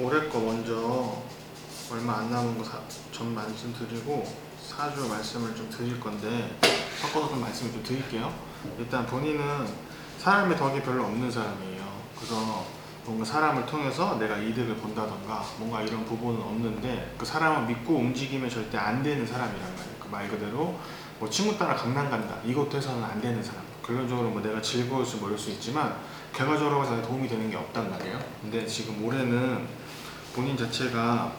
올해 거 먼저 얼마 안 남은 거 전 말씀드리고 4주 말씀을 좀 드릴 건데 섞어서 좀 말씀을 좀 드릴게요. 일단 본인은 사람의 덕이 별로 없는 사람이에요. 그래서 뭔가 사람을 통해서 내가 이득을 본다던가 뭔가 이런 부분은 없는데 그 사람을 믿고 움직이면 절대 안 되는 사람이란 말이에요. 그 말 그대로 뭐 친구 따라 강남 간다 이것도 해서는 안 되는 사람. 결론적으로 뭐 내가 즐거울 수 모를 수 있지만 결과적으로 자기 도움이 되는 게 없단 말이에요. 근데 지금 올해는 본인 자체가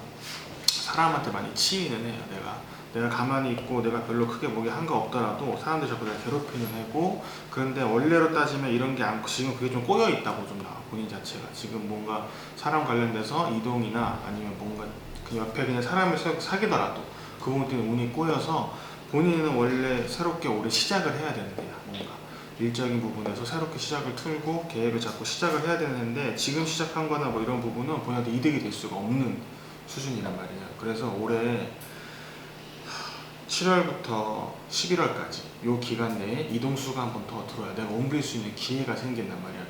사람한테 많이 치이는 해요. 내가 가만히 있고 내가 별로 크게 뭐게 한 거 없더라도 사람들이 자꾸 내가 괴롭히는 애고, 그런데 원래로 따지면 이런 게 지금 그게 좀 꼬여 있다고 좀 나와. 본인 자체가 지금 뭔가 사람 관련돼서 이동이나 아니면 뭔가 그 옆에 그냥 사람을 사귀더라도 그 부분 때문에 운이 꼬여서 본인은 원래 새롭게 올해 시작을 해야 되는데요. 뭔가 일적인 부분에서 새롭게 시작을 틀고 계획을 잡고 시작을 해야 되는데 지금 시작한 거나 뭐 이런 부분은 본인한테 이득이 될 수가 없는 수준이란 말이에요. 그래서 올해 7월부터 11월까지 요 기간 내에 이동수가 한 번 더 들어야 내가 옮길 수 있는 기회가 생긴단 말이야.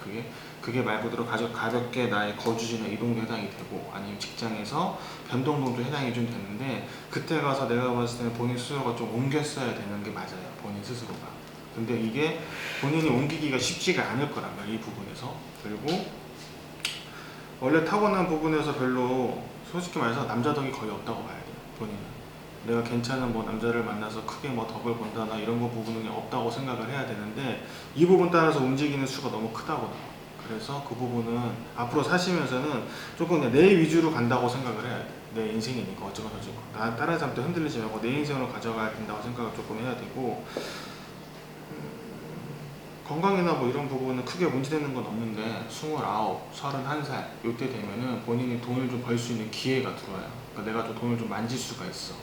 그게 말 그대로 가볍게 나의 거주지나 이동도 해당이 되고 아니면 직장에서 변동동도 해당이 좀 되는데, 그때 가서 내가 봤을 때는 본인 스스로가 좀 옮겼어야 되는 게 맞아요. 본인 스스로가. 근데 이게 본인이 옮기기가 쉽지가 않을 거란 말이야. 이 부분에서. 그리고 원래 타고난 부분에서 별로 솔직히 말해서 남자 덕이 거의 없다고 봐야 돼요. 본인은 내가 괜찮은 뭐 남자를 만나서 크게 뭐 덕을 본다나 이런 거 부분은 없다고 생각을 해야 되는데, 이 부분 따라서 움직이는 수가 너무 크다고 나와. 그래서 그 부분은 앞으로 사시면서는 조금 그냥 내 위주로 간다고 생각을 해야 돼. 내 인생이니까 어쩌고 저쩌고 다른 사람한테 흔들리지 말고 내 인생으로 가져가야 된다고 생각을 조금 해야 되고, 건강이나 뭐 이런 부분은 크게 문제되는 건 없는데 29, 31살 이때 되면은 본인이 돈을 좀 벌 수 있는 기회가 들어와요. 그러니까 내가 좀 돈을 좀 만질 수가 있어.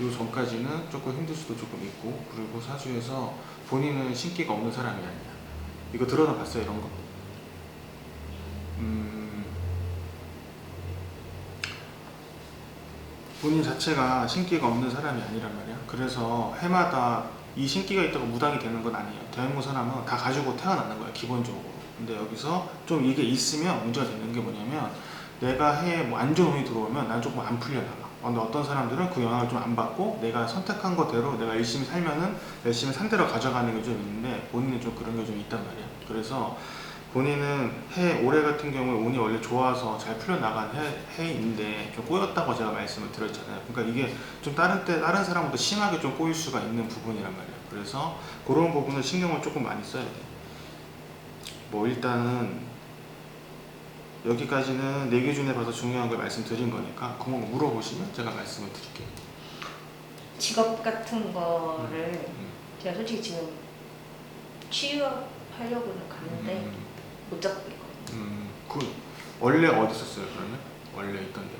요 전까지는 조금 힘들 수도 조금 있고, 그리고 사주에서 본인은 신기가 없는 사람이 아니야. 이거 들어나 봤어요, 이런 거? 본인 자체가 신기가 없는 사람이 아니란 말이야. 그래서 해마다 이 신기가 있다고 무당이 되는 건 아니에요. 대한민국 사람은 다 가지고 태어나는 거야, 기본적으로. 근데 여기서 좀 이게 있으면 문제가 되는 게 뭐냐면, 내가 해에 뭐 안 좋은 운이 들어오면 난 조금 안 풀려나가. 근데 어떤 사람들은 그 영향을 좀 안 받고 내가 선택한 거대로 내가 열심히 살면은 열심히 산 대로 가져가는 게 좀 있는데, 본인은 좀 그런 게 좀 있단 말이야. 그래서 본인은 올해 같은 경우에 운이 원래 좋아서 잘 풀려나간 해인데 좀 꼬였다고 제가 말씀을 드렸잖아요. 그러니까 이게 좀 다른 사람보다 심하게 좀 꼬일 수가 있는 부분이란 말이에요. 그래서 그런 부분을 신경을 조금 많이 써야 돼. 뭐 일단은 여기까지는 내 기준에 봐서 중요한 걸 말씀드린 거니까 그거 물어보시면 제가 말씀을 드릴게요. 직업 같은 거를 제가 솔직히 지금 취업하려고는 갔는데 못 잡고 있거든요. 그 원래 어디 있었어요 그러면? 원래 있던 데?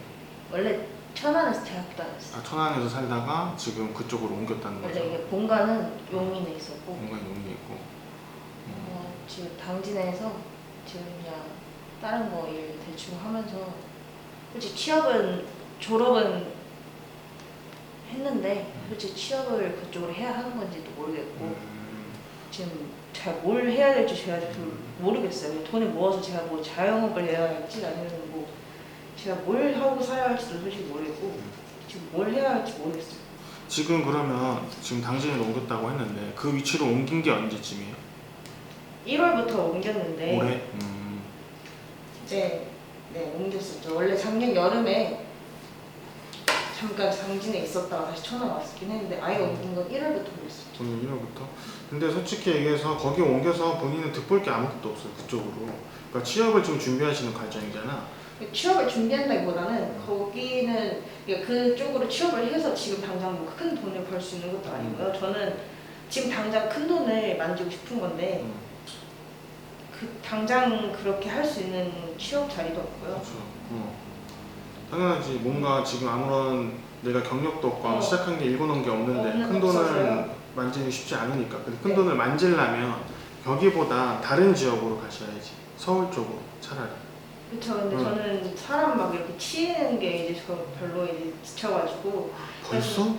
원래 천안에서 대학교 다녔어요. 천안에서 살다가 지금 그쪽으로 옮겼다는 거죠? 원래 이게 본가는 용인에 있었고 본가는 용인에 있고. 지금 당진에서 지금 그냥 다른 거 일 대충 하면서, 솔직히 졸업은 했는데 솔직히 취업을 그쪽으로 해야 하는 건지도 모르겠고 지금 잘 뭘 해야 될지 제가 좀 모르겠어요. 돈을 모아서 제가 뭐 자영업을 해야 할지 아니면 뭐 제가 뭘 하고 살아야 할지도 솔직히 모르겠고 지금 뭘 해야 할지 모르겠어요. 지금 그러면 지금 당진으로 옮겼다고 했는데 그 위치로 옮긴 게 언제쯤이에요? 1월부터 옮겼는데 올해? 이제 옮겼었죠. 원래 작년 여름에 잠깐 당진에 있었다가 다시 천안 왔긴 했는데 아예 옮긴 건 1월부터 옮겼었죠. 1월부터? 근데 솔직히 얘기해서 거기 옮겨서 본인은 득볼 게 아무것도 없어요. 그쪽으로. 그러니까 취업을 좀 준비하시는 과정이잖아. 취업을 준비한다기보다는 거기는 그쪽으로 취업을 해서 지금 당장 뭐 큰 돈을 벌 수 있는 것도 아니고요. 저는 지금 당장 큰 돈을 만지고 싶은 건데 당장 그렇게 할 수 있는 취업 자리도 없고요. 그렇죠. 당연하지. 뭔가 지금 아무런 내가 경력도 없고 시작한 게 일궈놓은 게 없는데 큰 돈을 없었어요. 만지기 쉽지 않으니까. 근데 큰 돈을 만지려면 여기보다 다른 지역으로 가셔야지. 서울 쪽으로 차라리. 그렇죠. 근데 저는 사람 막 이렇게 치이는 게 이제 저 별로 이제 지쳐가지고. 벌써?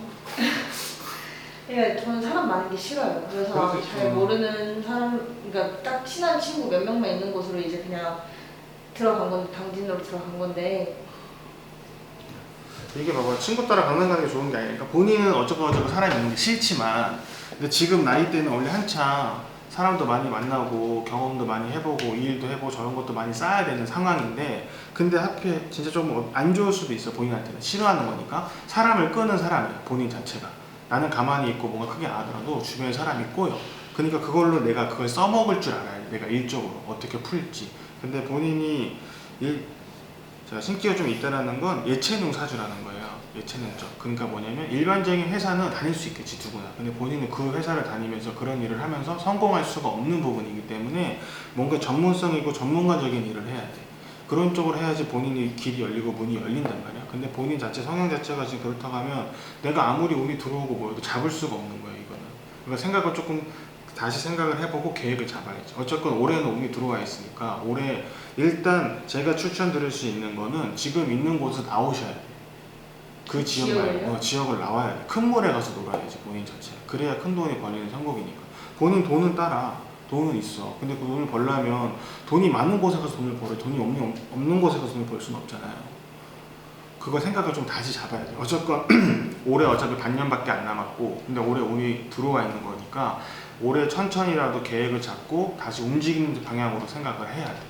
예, 저는 사람 많은 게 싫어요. 그래서 잘 모르는 사람, 그러니까 딱 친한 친구 몇 명만 있는 곳으로 이제 그냥 들어간 건 당진으로 들어간 건데 이게 봐봐, 친구 따라 강남 가는 게 좋은 게 아니니까 본인은 어쩌고 사람이 있는 게 싫지만, 근데 지금 나이 때는 원래 한창 사람도 많이 만나고 경험도 많이 해보고 이 일도 해보고 저런 것도 많이 쌓아야 되는 상황인데, 근데 하필 진짜 좀 안 좋을 수도 있어. 본인한테는 싫어하는 거니까 사람을 끄는 사람이야, 본인 자체가. 나는 가만히 있고 뭔가 크게 안 하더라도 주변에 사람이 꼬여. 그러니까 그걸로 내가 그걸 써먹을 줄 알아야 돼. 내가 일적으로 어떻게 풀지. 근데 본인이 제가 신기가 좀 있다라는 건 예체능 사주라는 거예요. 예체능적. 그러니까 뭐냐면 일반적인 회사는 다닐 수 있겠지, 누구나. 근데 본인은 그 회사를 다니면서 그런 일을 하면서 성공할 수가 없는 부분이기 때문에 뭔가 전문성이고 전문가적인 일을 해야 돼. 그런 쪽으로 해야지 본인이 길이 열리고 문이 열린단 말이야. 근데 본인 자체 성향 자체가 지금 그렇다고 하면 내가 아무리 운이 들어오고 뭐해도 잡을 수가 없는 거야, 이거는. 그러니까 생각을 조금 다시 생각을 해보고 계획을 잡아야지. 어쨌건 올해는 운이 들어와 있으니까 올해 일단 제가 추천드릴 수 있는 거는 지금 있는 곳에서 나오셔야 돼. 그 지역 말고 지역을 나와야 돼. 큰 물에 가서 놀아야지, 본인 자체. 그래야 큰 돈이 벌리는 선곡이니까. 본인 돈은 따라. 돈은 있어. 근데 그 돈을 벌려면 돈이 많은 곳에 가서 돈을 벌어. 돈이 없는 곳에 가서 돈을 벌 수는 없잖아요. 그거 생각을 좀 다시 잡아야 돼. 어쨌건 올해 어차피 반년밖에 안 남았고, 근데 올해 운이 들어와 있는 거니까 올해 천천히라도 계획을 잡고 다시 움직이는 방향으로 생각을 해야 돼.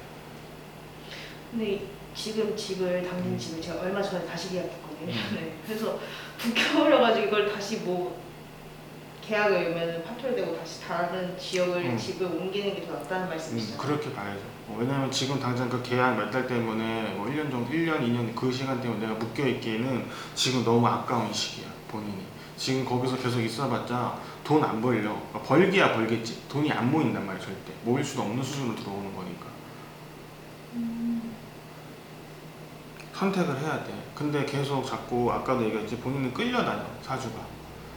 근데 지금 집을 당진 집을 제가 얼마 전에 다시 계약했거든요. 네. 그래서 불켜버려가지고 이걸 다시 뭐 계약을 파토되고 다시 다른 지역을 집을 옮기는 게 더 낫다는 말씀이시죠? 그렇게 봐야죠. 왜냐면 지금 당장 그 계약 몇 달 때문에 뭐 1년 정도, 1년, 2년 그 시간 때문에 내가 묶여있기에는 지금 너무 아까운 시기야, 본인이. 지금 거기서 계속 있어봤자 돈 안 벌려. 그러니까 벌기야 벌겠지. 돈이 안 모인단 말이야, 절대. 모일 수도 없는 수준으로 들어오는 거니까. 선택을 해야 돼. 근데 계속 자꾸 아까도 얘기했지, 본인은 끌려다녀, 사주가.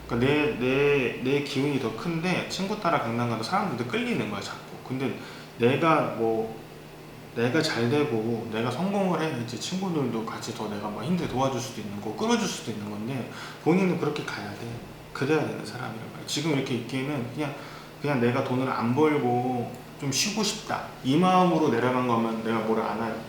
그러니까 내 기운이 더 큰데 친구 따라 강남 가도 사람들도 끌리는 거야, 자꾸. 근데 내가 잘 되고 내가 성공을 해야지 친구들도 같이 더 내가 뭐 힘들게 도와줄 수도 있는 거고 끌어줄 수도 있는 건데, 본인은 그렇게 가야 돼. 그래야 되는 사람이란 말이야. 지금 이렇게 있기에는 그냥 내가 돈을 안 벌고 좀 쉬고 싶다, 이 마음으로 내려간 거면 내가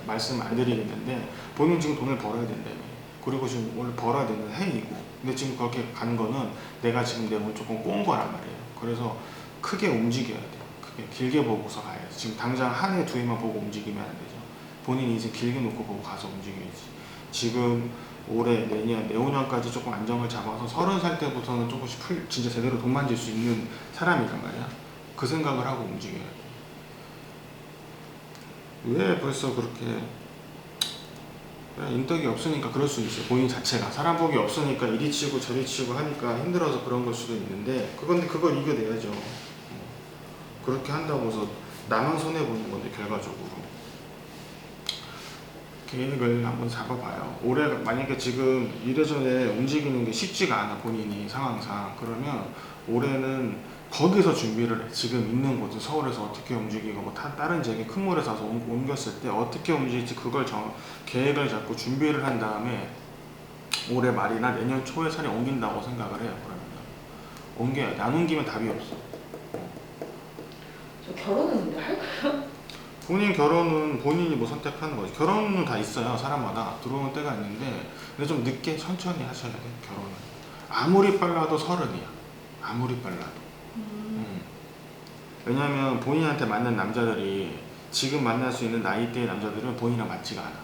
말씀 안 드리겠는데, 본인 지금 돈을 벌어야 된다며. 그리고 지금 원래 벌어야 되는 해이고, 근데 지금 그렇게 간 거는 내가 지금 내 몸을 조금 꼬은 거란 말이에요. 그래서 크게 움직여야 돼. 크게 길게 보고서 가야지. 지금 당장 한 해 두 해만 보고 움직이면 안 되죠. 본인이 이제 길게 놓고 보고 가서 움직여야지. 지금 올해, 내년, 내후년까지 조금 안정을 잡아서 30살 때부터는 조금씩 진짜 제대로 돈 만질 수 있는 사람이란 말이야. 그 생각을 하고 움직여야 돼. 왜 벌써 그렇게 인덕이 없으니까 그럴 수 있어요. 본인 자체가 사람 복이 없으니까 이리 치고 저리 치고 하니까 힘들어서 그런 걸 수도 있는데, 그걸 이겨내야죠. 그렇게 한다고 해서 나만 손해보는 건데, 결과적으로. 계획을 한번 잡아봐요. 올해 만약에 지금 이래저래 움직이는 게 쉽지가 않아, 본인이 상황상. 그러면 올해는 거기서 준비를 해. 지금 있는 곳은 서울에서 어떻게 움직이고 뭐 다른 지역에 큰 물에 사서 옮겼을 때 어떻게 움직일지 그걸 계획을 잡고 준비를 한 다음에 올해 말이나 내년 초에 차라리 옮긴다고 생각을 해요. 그러면 옮겨야 돼. 안 옮기면 답이 없어. 저 결혼은 근데 할까요? 본인 결혼은 본인이 뭐 선택하는 거지. 결혼은 다 있어요, 사람마다. 들어오는 때가 있는데, 근데 좀 늦게 천천히 하셔야 돼, 결혼은. 아무리 빨라도 30이야. 아무리 빨라도. 왜냐면 본인한테 맞는 남자들이 지금 만날 수 있는 나이대의 남자들은 본인이랑 맞지가 않아.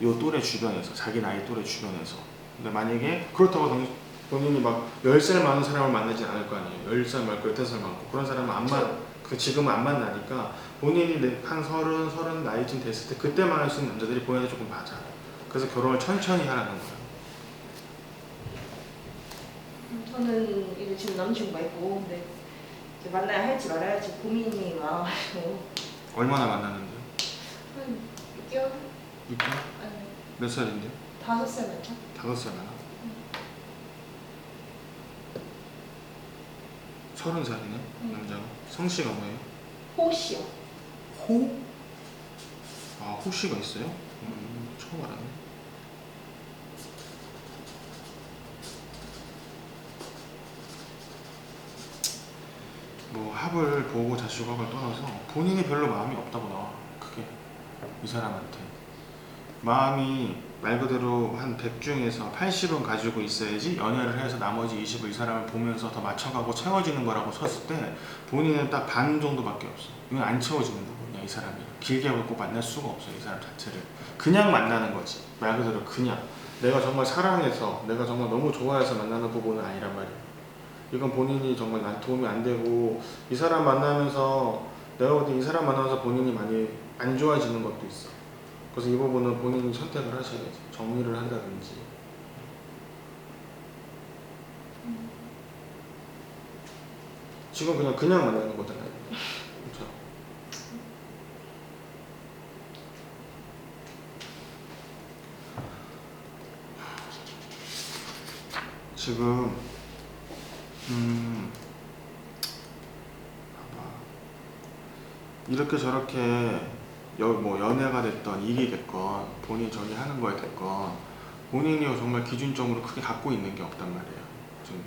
요 또래 주변에서, 자기 나이 또래 주변에서. 근데 만약에 그렇다고 본인이 막 10살 많은 사람을 만나진 않을 거 아니에요. 10살 많고 15살 많고 그런 사람은 지금은 안 만나니까 본인이 한 30 나이쯤 됐을 때 그때 만날 수 있는 남자들이 본인한테 조금 맞아. 그래서 결혼을 천천히 하라는 거예요. 저는 이제 지금 남자친구가 있고, 근데 이제 만나야 할지 말아야 할지 고민이 많아가지고. 얼마나 만나는데? 한 6개월? 6개월? 아니, 몇 살인데? 5살 맞죠? 5살 많아? 30살이네? 남자가. 성씨가 뭐예요? 호시요. 호? 아, 호씨가 있어요? 처음 알았네. 뭐 합을 보고 자식학을 떠나서 본인이 별로 마음이 없다고 나와. 그게 이 사람한테. 마음이 말 그대로 한 100 중에서 80은 가지고 있어야지 연애를 해서 나머지 20을 이 사람을 보면서 더 맞춰가고 채워지는 거라고 쳤을 때 본인은 딱 반 정도밖에 없어. 이건 안 채워지는 부분이야. 이 사람이 길게 하고 만날 수가 없어. 이 사람 자체를 그냥 만나는 거지. 말 그대로 그냥 내가 정말 사랑해서 내가 정말 너무 좋아해서 만나는 부분은 아니란 말이야. 이건 본인이 정말 난 도움이 안 되고 이 사람 만나면서 내가 볼 때 이 사람 만나면서 본인이 많이 안 좋아지는 것도 있어. 그래서 이 부분은 본인이 선택을 하셔야지. 정리를 한다든지. 지금 그냥 만나는 거잖아요. 그렇죠? 지금 봐봐. 이렇게 저렇게 뭐 연애가 됐던 일이 됐건 본인이 저기 하는 거에 됐건 본인이 정말 기준점으로 크게 갖고 있는 게 없단 말이에요. 지금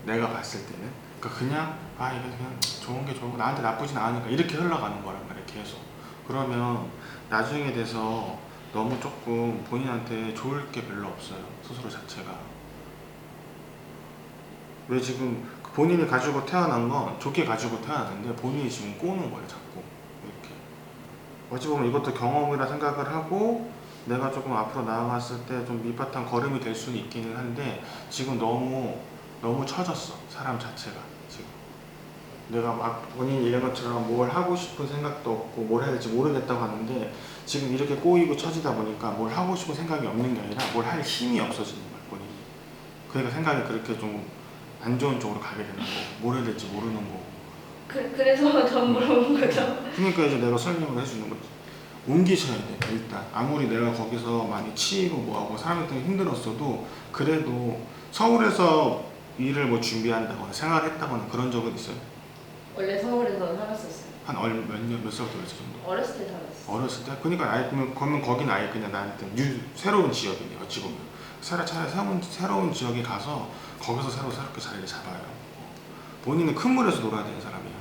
내가 봤을 때는 그러니까 이게 그냥 좋은 게 좋은 거 나한테 나쁘진 않으니까 이렇게 흘러가는 거란 말이에요. 계속. 그러면 나중에 돼서 너무 조금 본인한테 좋을 게 별로 없어요. 스스로 자체가. 왜 지금 본인이 가지고 태어난 건 좋게 가지고 태어났는데 본인이 지금 꼬는 거예요. 자꾸 이렇게. 어찌 보면 이것도 경험이라 생각을 하고 내가 조금 앞으로 나아갔을 때 좀 밑바탕 걸음이 될 수는 있기는 한데 지금 너무 처졌어. 사람 자체가 지금. 내가 막 본인이 얘기한 것처럼 뭘 하고 싶은 생각도 없고 뭘 해야 될지 모르겠다고 하는데 지금 이렇게 꼬이고 처지다 보니까 뭘 하고 싶은 생각이 없는 게 아니라 뭘 할 힘이 없어지는 거야. 본인이. 그러니까 생각이 그렇게 좀 안 좋은 쪽으로 가게 되는 거고 뭘 해야 될지 모르는 거고. 그래서 전 물어본 거죠. 그러니까 이제 내가 설명을 해주는 거지. 옮기셔야 돼. 일단 아무리 내가 거기서 많이 치이고 뭐하고 사람 때문에 힘들었어도 그래도 서울에서 일을 뭐 준비한다거나 생활했다거나 그런 적은 있어요? 원래 서울에서 살았었어요. 한 몇 살부터 몇 살 정도? 어렸을 때 살았어요. 어렸을 때? 그러니까 아예 그러면 거긴 아예 그냥 나한테 새로운 지역이네요. 어찌 보면 차라리 새로운 지역에 가서 거기서 새롭게 자리를 잡아요. 본인은 큰 물에서 놀아야 되는 사람이야.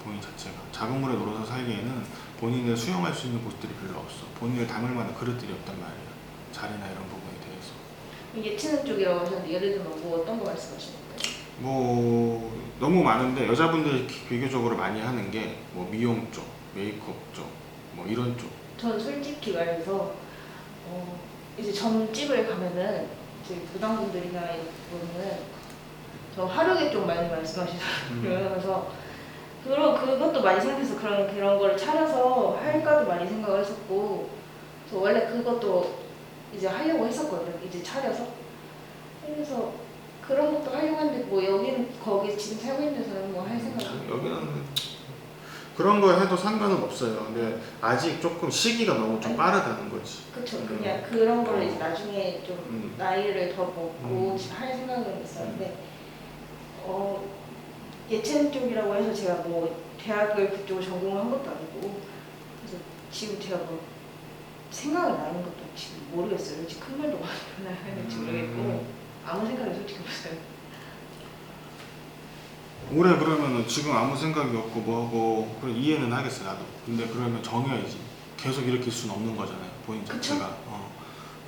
본인 자체가 작은 물에 놀아서 살기에는 본인을 수용할 수 있는 곳들이 별로 없어. 본인을 담을 만한 그릇들이 없단 말이야. 자리나 이런 부분에 대해서. 예체능 쪽이라고 하셨는데 예를 들면 뭐 어떤 거 말씀하시는 거예요? 뭐 너무 많은데 여자분들이 비교적으로 많이 하는 게 뭐 미용 쪽, 메이크업 쪽, 뭐 이런 쪽. 전 솔직히 말해서 이제 점집을 가면은 이제 부당분들이나 이런 부분은 저 하루개 쪽 많이 말씀하시더라고요. 그래서 그것도 많이 생각해서 그런 거를 차려서 할까도 많이 생각을 했었고, 저 원래 그것도 이제 하려고 했었거든요. 이제 차려서. 그래서 그런 것도 하려고 했는데 뭐 여기는 거기 지금 살고 있는 데서는 뭐 할 생각이 여기는 그런 거 해도 상관은 없어요. 근데 아직 조금 시기가 너무 좀 빠르다는 거지. 그쵸. 그냥 그런 거를 이제 나중에 좀 나이를 더 먹고 할 생각은 있었는데 예체능 쪽이라고 해서 제가 뭐 대학을 그쪽을 전공을 한 것도 아니고, 그래서 지금 제가 뭐 생각이 나는 것도 지금 모르겠어요. 지금 큰 말도 많이 해야 될지 모르겠고 아무 생각이 솔직히 없어요. 올해 그러면은 지금 아무 생각이 없고 뭐하고 그래 이해는 하겠어 나도. 근데 그러면 정해야지. 계속 이렇게 있을 수는 없는 거잖아요. 본인 자체가.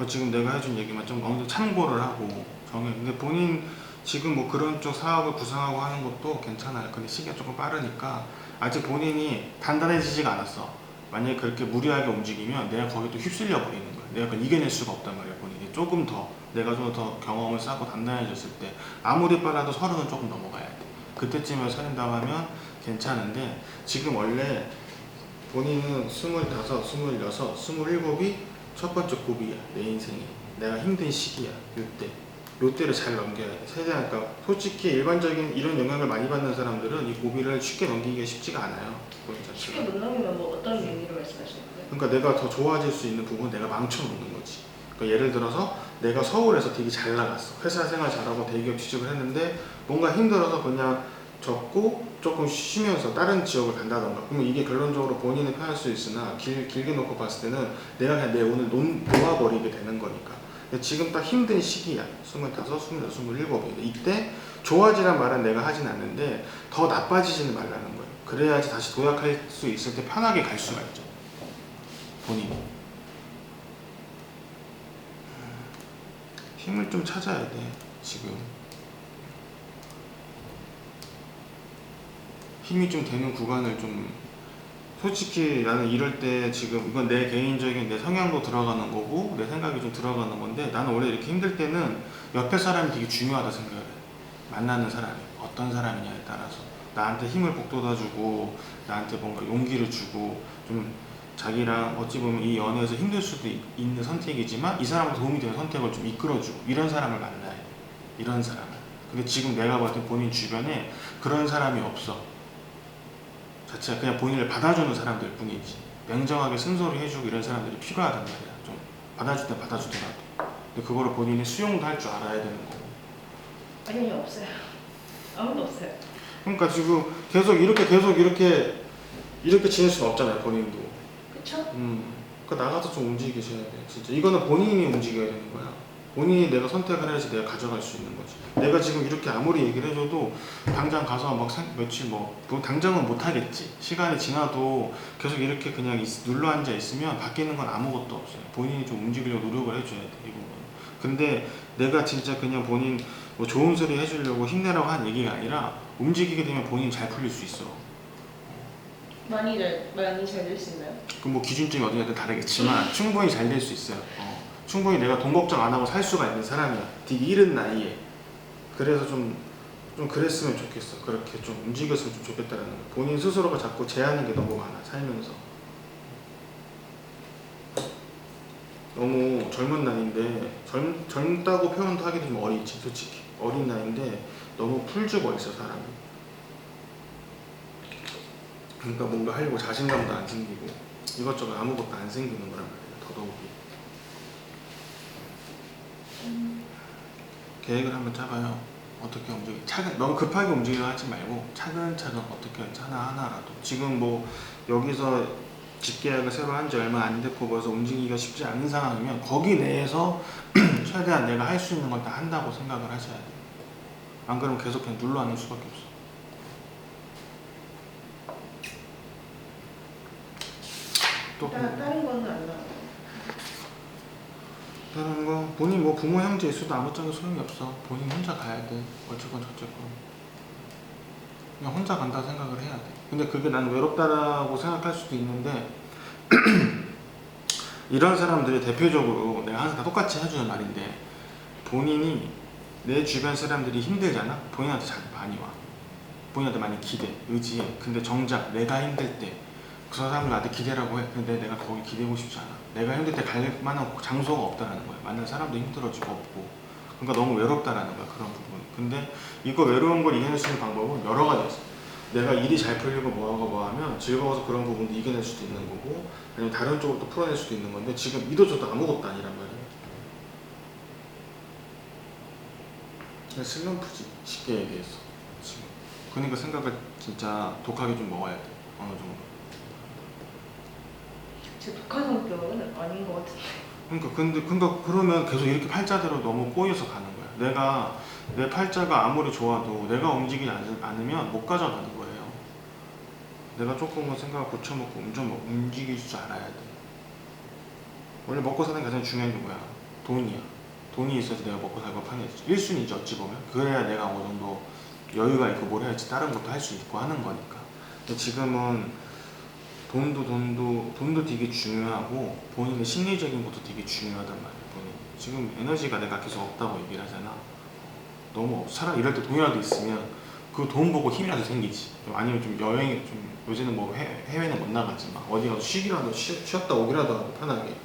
지금 내가 해준 얘기만 좀 어느 정도 참고를 하고 정해. 근데 본인 지금 뭐 그런 쪽 사업을 구상하고 하는 것도 괜찮아요. 근데 시기가 조금 빠르니까 아직 본인이 단단해지지가 않았어. 만약에 그렇게 무리하게 움직이면 내가 거기 또 휩쓸려 버리는 거야. 내가 그걸 이겨낼 수가 없단 말이야. 본인이 조금 더 내가 좀 더 경험을 쌓고 단단해졌을 때 아무리 빨라도 30은 조금 넘어가야 돼. 그때쯤에 서른다고 하면 괜찮은데 지금 원래 본인은 25, 26, 27이 첫 번째 고비야. 내 인생에 내가 힘든 시기야. 요때를 잘 넘겨야 돼. 그러니까 솔직히 일반적인 이런 영향을 많이 받는 사람들은 이 고비를 쉽게 넘기기가 쉽지가 않아요. 쉽게 못 넘기면 뭐 어떤 의미로 말씀하시는 거예요? 그러니까 내가 더 좋아질 수 있는 부분은 내가 망쳐놓는 거지. 그러니까 예를 들어서 내가 서울에서 되게 잘 나갔어. 회사 생활 잘하고 대기업 취직을 했는데 뭔가 힘들어서 그냥 접고 조금 쉬면서 다른 지역을 간다던가. 그러면 이게 결론적으로 본인이 편할 수 있으나 길게 놓고 봤을 때는 내가 그냥 내 오늘 놓아버리게 되는 거니까. 지금 딱 힘든 시기야. 25, 26, 27이데 이때 좋아지란 말은 내가 하진 않는데 더 나빠지지는 말라는 거예요. 그래야지 다시 도약할 수 있을 때 편하게 갈 수가 있죠. 본인이. 힘을 좀 찾아야 돼. 지금 힘이 좀 되는 구간을 좀, 솔직히 나는 이럴 때 지금 이건 내 개인적인 내 성향도 들어가는 거고 내 생각이 좀 들어가는 건데, 나는 원래 이렇게 힘들 때는 옆에 사람이 되게 중요하다 생각을 해. 만나는 사람이 어떤 사람이냐에 따라서 나한테 힘을 북돋아주고 나한테 뭔가 용기를 주고, 좀 자기랑 어찌 보면 이 연애에서 힘들 수도 있는 선택이지만 이 사람한테 도움이 되는 선택을 좀 이끌어주고, 이런 사람을 만나야 돼. 이런 사람을. 근데 지금 내가 봤을 때 본인 주변에 그런 사람이 없어. 자체가 그냥 본인을 받아주는 사람들 뿐이지, 냉정하게 쓴소리 해주고 이런 사람들이 필요하단 말이야. 좀 받아줄 때 받아주더라도. 근데 그거를 본인이 수용도 할 줄 알아야 되는 거고. 아니요, 없어요. 아무도 없어요. 그러니까 지금 계속 이렇게 지낼 수는 없잖아요, 본인도. 그쵸? 그러니까 나가서 좀 움직이셔야 돼. 진짜 이거는 본인이 움직여야 되는 거야. 본인이 내가 선택을 해야지 내가 가져갈 수 있는 거지. 내가 지금 이렇게 아무리 얘기를 해줘도 당장 가서 막 며칠 당장은 못 하겠지. 시간이 지나도 계속 이렇게 그냥 눌러 앉아 있으면 바뀌는 건 아무것도 없어요. 본인이 좀 움직이려고 노력을 해줘야 돼, 이 부분. 근데 내가 진짜 그냥 본인 뭐 좋은 소리 해주려고 힘내라고 한 얘기가 아니라, 움직이게 되면 본인이 잘 풀릴 수 있어. 많이 잘 될 수 있나요? 그 뭐 기준점이 어디냐든 다르겠지만 충분히 잘 될 수 있어요. 충분히 내가 돈 걱정 안 하고 살 수가 있는 사람이야. 되게 이른 나이에. 그래서 좀 그랬으면 좋겠어. 그렇게 좀 움직였으면 좀 좋겠다라는 거. 본인 스스로가 자꾸 제한하는 게 너무 많아, 살면서. 너무 젊은 나이인데, 젊다고 표현도 하기도 좀 어리지, 솔직히. 어린 나이인데 너무 풀죽어 있어, 사람이. 그러니까 뭔가 하려고 자신감도 안 생기고 이것저것 아무것도 안 생기는 거란 말이야, 더더욱이. 계획을 한번 짜봐요. 어떻게 너무 급하게 움직이려 하지 말고 차근차근 어떻게 할지 하나하나라도. 지금 뭐 여기서 집계약을 새로 한 지 얼마 안 됐고 벌써 움직이기가 쉽지 않은 상황이면 거기 내에서 최대한 내가 할 수 있는 걸 다 한다고 생각을 하셔야 돼요. 안 그러면 계속 그냥 눌러 앉을 수밖에 없어. 또 다른 거는 안 나와요. 다른 거, 본인 뭐 부모 형제 있어도 아무짝에 소용이 없어. 본인 혼자 가야 돼. 어쨌건 저쨌건 그냥 혼자 간다 생각을 해야 돼. 근데 그게 난 외롭다라고 생각할 수도 있는데 이런 사람들이 대표적으로 내가 항상 다 똑같이 해주는 말인데, 본인이 내 주변 사람들이 힘들잖아? 본인한테 잘 많이 와. 본인한테 많이 기대, 의지해. 근데 정작 내가 힘들 때 그 사람들 나한테 기대라고 해. 근데 내가 거기 기대고 싶지 않아. 내가 힘들 때 갈 만한 장소가 없다라는 거야. 만난 사람도 힘들어지고 없고. 그러니까 너무 외롭다라는 거야, 그런 부분. 근데 이거 외로운 걸 이겨낼 수 있는 방법은 여러 가지 있어. 내가 일이 잘 풀리고 뭐 하면 즐거워서 그런 부분도 이겨낼 수도 있는 거고, 아니면 다른 쪽으로 또 풀어낼 수도 있는 건데, 지금 이도 저도 아무것도 아니란 말이야. 그냥 슬럼프지, 쉽게 얘기해서. 지금. 그러니까 생각을 진짜 독하게 좀 먹어야 돼, 어느 정도. 제 독한 성격은 아닌 것 같은데. 그러니까 그러면 계속 이렇게 팔자대로 너무 꼬여서 가는 거야. 내가 내 팔자가 아무리 좋아도 내가 움직이지 않으면 못 가져가는 거예요. 내가 조금은 생각을 고쳐먹고 움직일 줄 알아야 돼. 원래 먹고 사는 게 가장 중요한 게 뭐야? 돈이야. 돈이 있어야지 내가 먹고 살고 편해지지. 1순위지, 어찌 보면. 그래야 내가 어느 정도 여유가 있고 뭘 해야지 다른 것도 할 수 있고 하는 거니까. 근데 지금은 돈도 되게 중요하고 본인의 심리적인 것도 되게 중요하단 말이야. 본인. 지금 에너지가 내가 계속 없다고 얘기를 하잖아. 너무 차라리 이럴 때 돈이라도 있으면 그 돈 보고 힘이라도 생기지. 아니면 좀 여행, 요새는 뭐 해외는 못 나가지만 어디 가서 쉬기라도 쉬었다 오기라도 하고 편하게.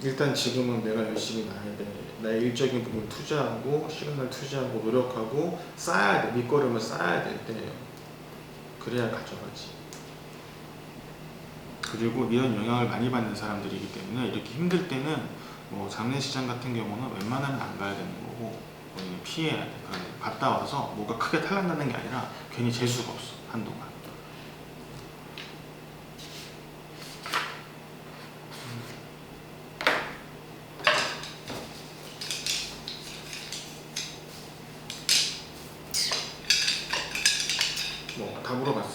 일단 지금은 내가 열심히 나야 돼. 나의 일적인 부분 투자하고 시간을 투자하고 노력하고 쌓아야 돼. 밑거름을 쌓아야 될 때예요. 그래야 가져가지. 그리고 이런 영향을 많이 받는 사람들이기 때문에 이렇게 힘들 때는 뭐 장례시장 같은 경우는 웬만하면 안 가야 되는 거고, 피해야 돼. 갔다 와서 뭐가 크게 탈락나는 게 아니라 괜히 재수가 없어, 한동안. 뭐 다 물어봤어요.